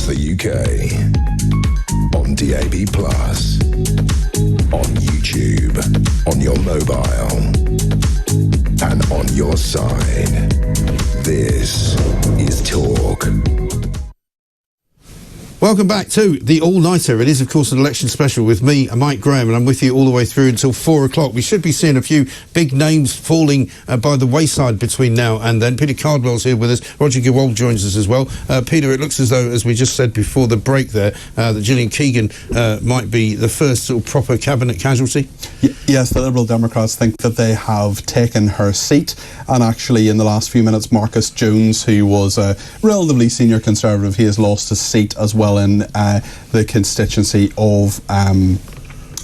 the UK. On DAB+, on YouTube, on your mobile, and on your side. This is Talk. Welcome back to the All-Nighter. It is, of course, an election special with me, Mike Graham, and I'm with you all the way through until 4 o'clock. We should be seeing a few big names falling by the wayside between now and then. Peter Cardwell's here with us. Roger Gewolb joins us as well. Peter, it looks as though, as we just said before the break there, that Gillian Keegan might be the first sort of proper cabinet casualty. Yes, the Liberal Democrats think that they have taken her seat, and actually in the last few minutes Marcus Jones, who was a relatively senior Conservative, he has lost his seat as well in the constituency of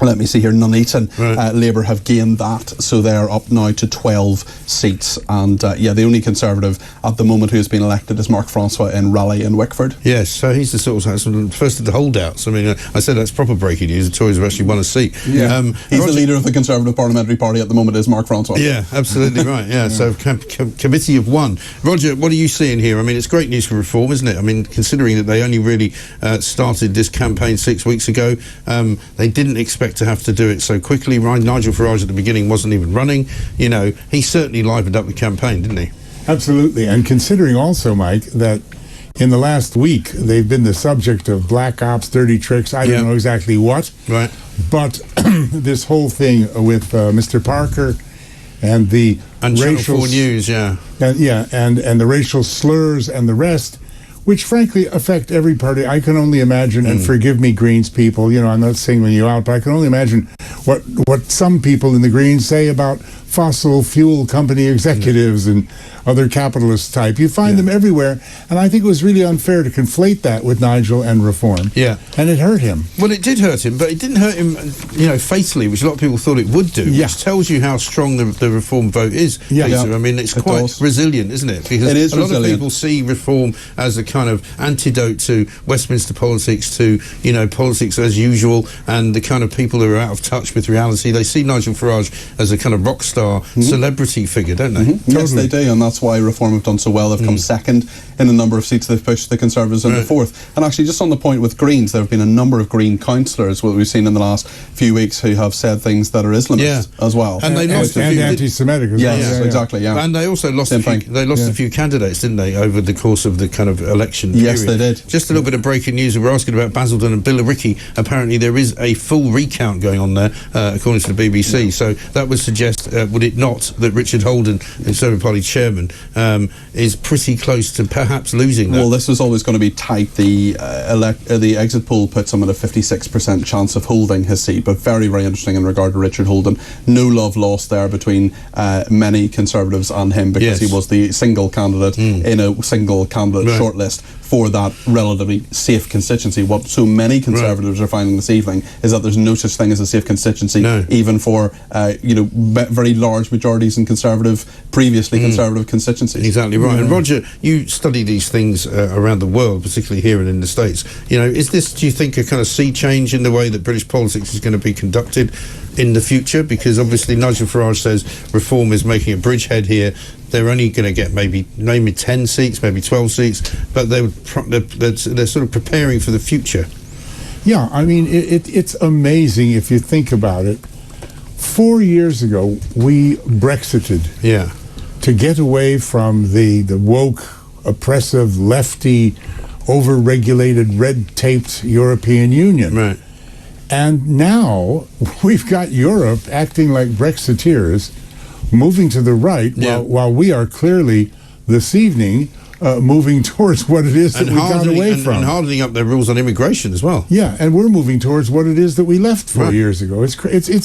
let me see here, Nuneaton. Right. Labour have gained that, so they're up now to 12 seats. And the only Conservative at the moment who has been elected is Mark Francois in Raleigh and Wickford. Yes, so he's the sort of first of the holdouts. I mean, I said that's proper breaking news. The Tories have actually won a seat. Yeah. He's the leader of the Conservative Parliamentary Party at the moment, is Mark Francois. Yeah, absolutely right. Yeah, so committee of one. Roger, what are you seeing here? I mean, it's great news for Reform, isn't it? I mean, considering that they only really started this campaign 6 weeks ago, they didn't expect to have to do it so quickly. Nigel Farage at the beginning wasn't even running. You know, he certainly livened up the campaign, didn't he? Absolutely. And considering also, Mike, that in the last week they've been the subject of black ops, dirty tricks, I don't know exactly what. Right. But this whole thing with Mr. Parker and the racial 4 News, and the racial slurs and the rest, which frankly affect every party. I can only imagine, and forgive me, Greens people, you know, I'm not singling you out, but I can only imagine what some people in the Greens say about fossil fuel company executives and other capitalist type. You find them everywhere, and I think it was really unfair to conflate that with Nigel and Reform. Yeah. And it hurt him. Well, it did hurt him, but it didn't hurt him, you know, fatally, which a lot of people thought it would do, which tells you how strong the Reform vote is, Peter. I mean, it's quite resilient, isn't it? Because it is a lot of people see Reform as a kind of antidote to Westminster politics, to, you know, politics as usual, and the kind of people who are out of touch with reality. They see Nigel Farage as a kind of rock star celebrity figure, don't they? Yes, they do, and that's why Reform have done so well. They've come second in a number of seats. They've pushed the Conservatives into fourth. And actually, just on the point with Greens, there have been a number of Green councillors, what we've seen in the last few weeks, who have said things that are Islamist as well. And they lost a few anti-Semitic as well. Yes, exactly, And they also lost a few candidates, didn't they, over the course of the kind of election period. Yes, they did. Just a little bit of breaking news. We're asking about Basildon and Billericay. Apparently there is a full recount going on there, according to the BBC. So that would suggest, would it not, that Richard Holden, the Conservative Party chairman, is pretty close to perhaps losing that. Well, this was always going to be tight. The exit poll puts him at a 56% chance of holding his seat, but very, very interesting in regard to Richard Holden. No love lost there between many Conservatives and him, because he was the single candidate in a single candidate shortlist for that relatively safe constituency. What so many Conservatives are finding this evening is that there's no such thing as a safe constituency, even for very large majorities in previously Conservative constituencies. Exactly right. And Roger, you study these things around the world, particularly here and in the States. You know, is this, do you think, a kind of sea change in the way that British politics is going to be conducted in the future? Because obviously Nigel Farage says Reform is making a bridgehead here. They're only going to get maybe 10 seats, maybe 12 seats, but they're sort of preparing for the future. Yeah, I mean, it's amazing if you think about it. 4 years ago, we Brexited to get away from the woke, oppressive, lefty, over-regulated, red-taped European Union. Right. And now we've got Europe acting like Brexiteers, moving to the right, while we are clearly this evening moving towards what it is that we got away from. And hardening up their rules on immigration as well. Yeah, and we're moving towards what it is that we left 4 years ago. It's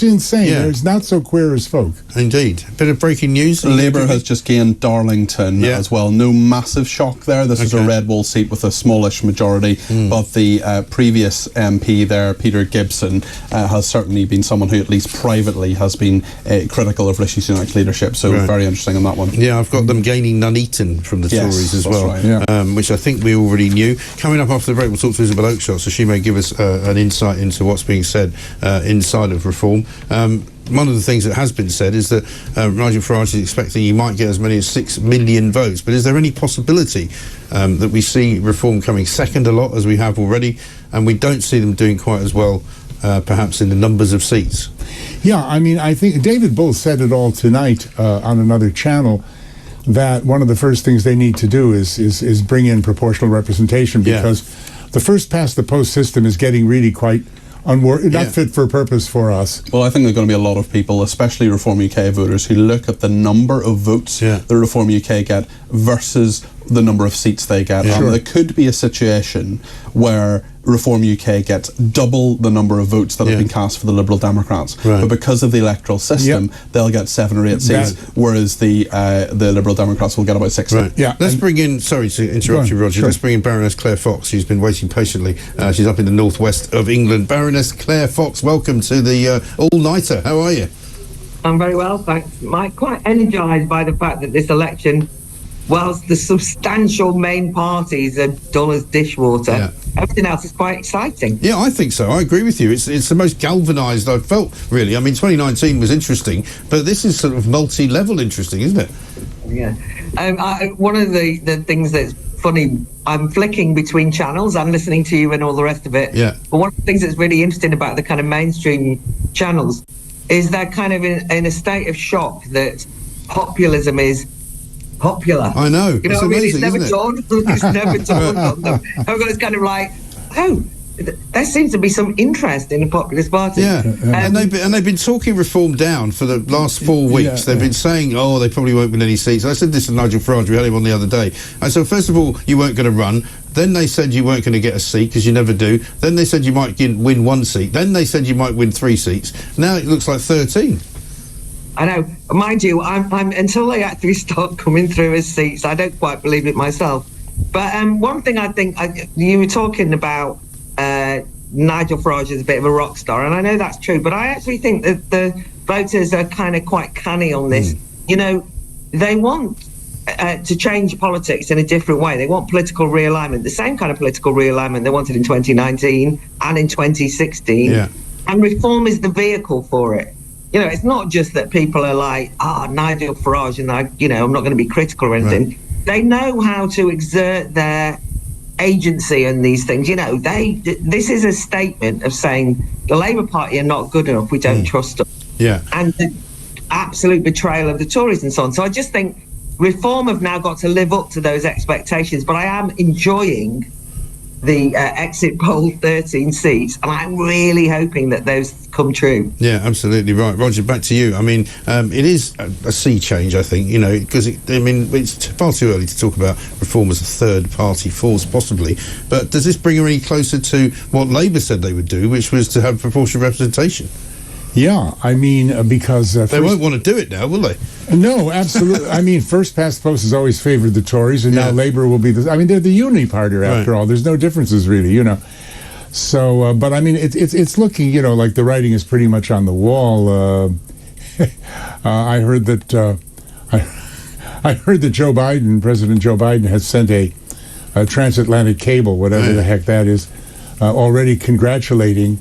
insane. It's not so queer as folk. Indeed. A bit of breaking news. Labour has just gained Darlington as well. No massive shock there. This is a red wall seat with a smallish majority, but the previous MP there, Peter Gibson, has certainly been someone who at least privately has been critical of Rishi Sunak's leadership, so very interesting on that one. Yeah, I've got them gaining Nuneaton from the Tories as well, which I think we already knew. Coming up after the break, we'll talk to Isabel Oakeshott, so she may give us an insight into what's being said inside of Reform. one of the things that has been said is that Nigel Farage is expecting he might get as many as 6 million votes. But is there any possibility that we see Reform coming second a lot, as we have already, and we don't see them doing quite as well, perhaps in the numbers of seats? Yeah, I mean, I think David Bull said it all tonight on another channel, that one of the first things they need to do is bring in proportional representation, because the first past the post system is getting really quite not fit for purpose for us. Well, I think there are going to be a lot of people, especially Reform UK voters, who look at the number of votes that Reform UK get versus the number of seats they get. And there could be a situation where Reform UK gets double the number of votes that have been cast for the Liberal Democrats. But because of the electoral system, they'll get 7 or 8 seats, whereas the Liberal Democrats will get about 6. Let's bring in, sorry to interrupt you, Roger, let's bring in Baroness Claire Fox, who's been waiting patiently. She's up in the northwest of England. Baroness Claire Fox, welcome to the All-Nighter. How are you? I'm very well, thanks, Mike. Quite energised by the fact that this election, whilst the substantial main parties are dull as dishwater, everything else is quite exciting. Yeah, I think so. I agree with you. It's the most galvanised I've felt, really. I mean, 2019 was interesting, but this is sort of multi-level interesting, isn't it? Yeah. One of the things that's funny, I'm flicking between channels, I'm listening to you and all the rest of it. Yeah. But one of the things that's really interesting about the kind of mainstream channels is they're kind of in a state of shock that populism is popular. I know. You know it's what I mean? amazing, It's never dawned on them. Everyone's kind of like, oh, there seems to be some interest in the populist party. Yeah, and they've been talking Reform down for the last 4 weeks. They've been saying, oh, they probably won't win any seats. I said this to Nigel Farage, we had him on the other day. I said, first of all, you weren't going to run. Then they said you weren't going to get a seat, because you never do. Then they said you might win 1 seat. Then they said you might win 3 seats. Now it looks like 13. I know. Mind you, I'm until they actually start coming through as seats, I don't quite believe it myself. But one thing I think, you were talking about Nigel Farage is a bit of a rock star, and I know that's true, but I actually think that the voters are kind of quite canny on this. You know, they want to change politics in a different way. They want political realignment, the same kind of political realignment they wanted in 2019 and in 2016. And Reform is the vehicle for it. You know, it's not just that people are like, Nigel Farage, and I'm not going to be critical or anything. They know how to exert their agency in these things. You know, this is a statement of saying the Labour Party are not good enough, we don't trust them. And the absolute betrayal of the Tories and so on. So I just think Reform have now got to live up to those expectations, but I am enjoying the exit poll 13 seats, and I'm really hoping that those come true. Yeah, absolutely right. Roger, back to you. I mean, it is a sea change, I think, because it's far too early to talk about Reform as a third party force, possibly, but does this bring her any closer to what Labour said they would do, which was to have proportional representation? Yeah, I mean, because... they won't want to do it now, will they? No, absolutely. I mean, first past the post has always favoured the Tories, and now Labour will be I mean, they're the unity party after all. There's no differences, really, So, but I mean, it's looking, like the writing is pretty much on the wall. I heard that I heard that President Joe Biden, has sent a transatlantic cable, whatever the heck that is, already congratulating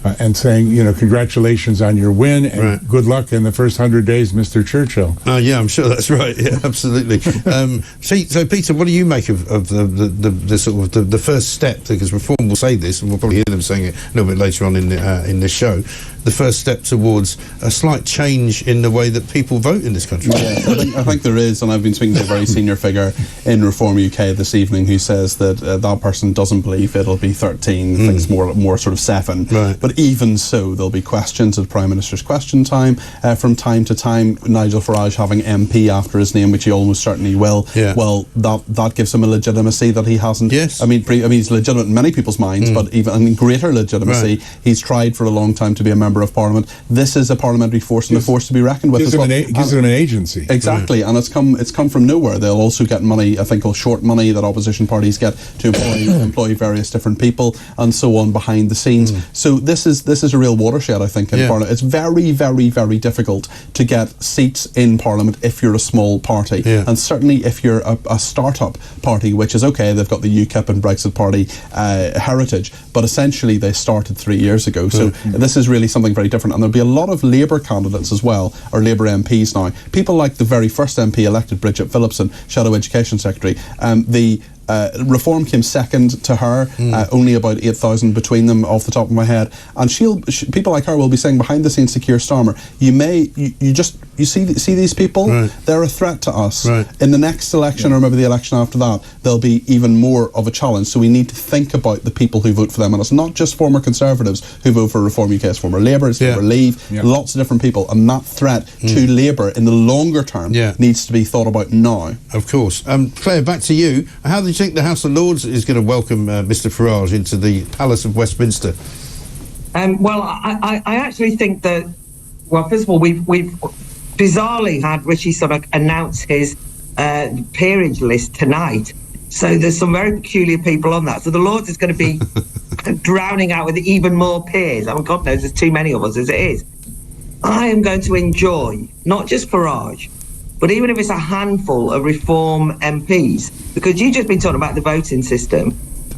and saying, congratulations on your win, and good luck in the first 100 days, Mr. Churchill. Yeah, I'm sure that's right. Yeah, absolutely. So, Peter, what do you make of the sort of the first step? Because Reform will say this, and we'll probably hear them saying it a little bit later on in this show. The first step towards a slight change in the way that people vote in this country. Yeah, I think there is, and I've been speaking to a very senior figure in Reform UK this evening who says that that person doesn't believe it'll be 13, thinks more sort of 7. But even so, there'll be questions at Prime Minister's Question Time from time to time. Nigel Farage having MP after his name, which he almost certainly will. Well, that gives him a legitimacy that he hasn't. I mean, he's legitimate in many people's minds, but even in greater legitimacy, he's tried for a long time to be a member of Parliament. This is a parliamentary force and a force to be reckoned with. Gives them an agency. Exactly, and it's come from nowhere. They'll also get money, I think, short money that opposition parties get to employ various different people and so on behind the scenes. So this this is a real watershed, I think, in Parliament. It's very, very, very difficult to get seats in Parliament if you're a small party, and certainly if you're a start-up party, which is okay, they've got the UKIP and Brexit Party heritage, but essentially they started 3 years ago. So this is really something very different, and there'll be a lot of Labour candidates as well, or Labour MPs now. People like the very first MP elected, Bridget Phillipson, Shadow Education Secretary. The Reform came second to her, only about 8,000 between them off the top of my head, and people like her will be saying behind the scenes to Keir Starmer, you see these people, they're a threat to us. In the next election, or maybe the election after that, they'll be even more of a challenge. So we need to think about the people who vote for them, and it's not just former Conservatives who vote for Reform UK, it's former Labour, it's former Leave, lots of different people, and that threat to Labour in the longer term needs to be thought about now. Of course. Claire, back to you. How do you think the House of Lords is going to welcome Mr Farage into the Palace of Westminster? Well, I actually think that, well, first of all, we've bizarrely had Rishi Sunak announce his peerage list tonight. So there's some very peculiar people on that. So the Lords is going to be drowning out with even more peers. I mean, God knows there's too many of us as it is. I am going to enjoy, not just Farage, but even if it's a handful of Reform MPs, because you've just been talking about the voting system,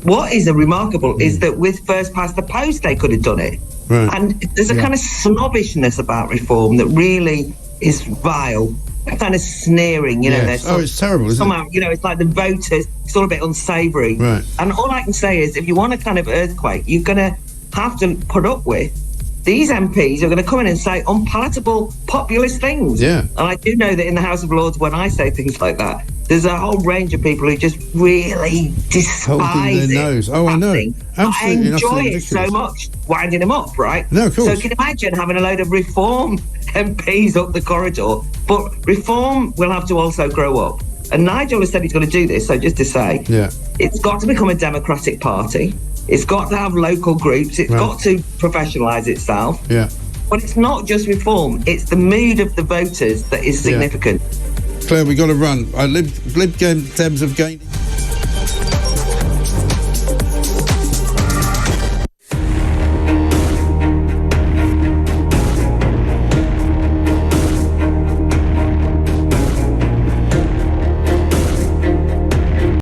what is remarkable is that with first past the post they could have done it. And there's a kind of snobbishness about Reform that really is vile, kind of sneering, you know. It's terrible, isn't somehow, it? You know, it's like the voters, it's all a bit unsavoury. And all I can say is, if you want a kind of earthquake, you're going to have to put up with these MPs are going to come in and say unpalatable populist things. And I do know that in the House of Lords, when I say things like that, there's a whole range of people who just really despise their nose. I know. Absolutely. I enjoy it so much, winding them up, right? No, of course. So you can imagine having a load of Reform MPs up the corridor, but Reform will have to also grow up. And Nigel has said he's going to do this, so just to say, it's got to become a democratic party. It's got to have local groups. It's got to professionalise itself. But it's not just Reform. It's the mood of the voters that is significant. Claire, we've got to run. Lib Dems have gained...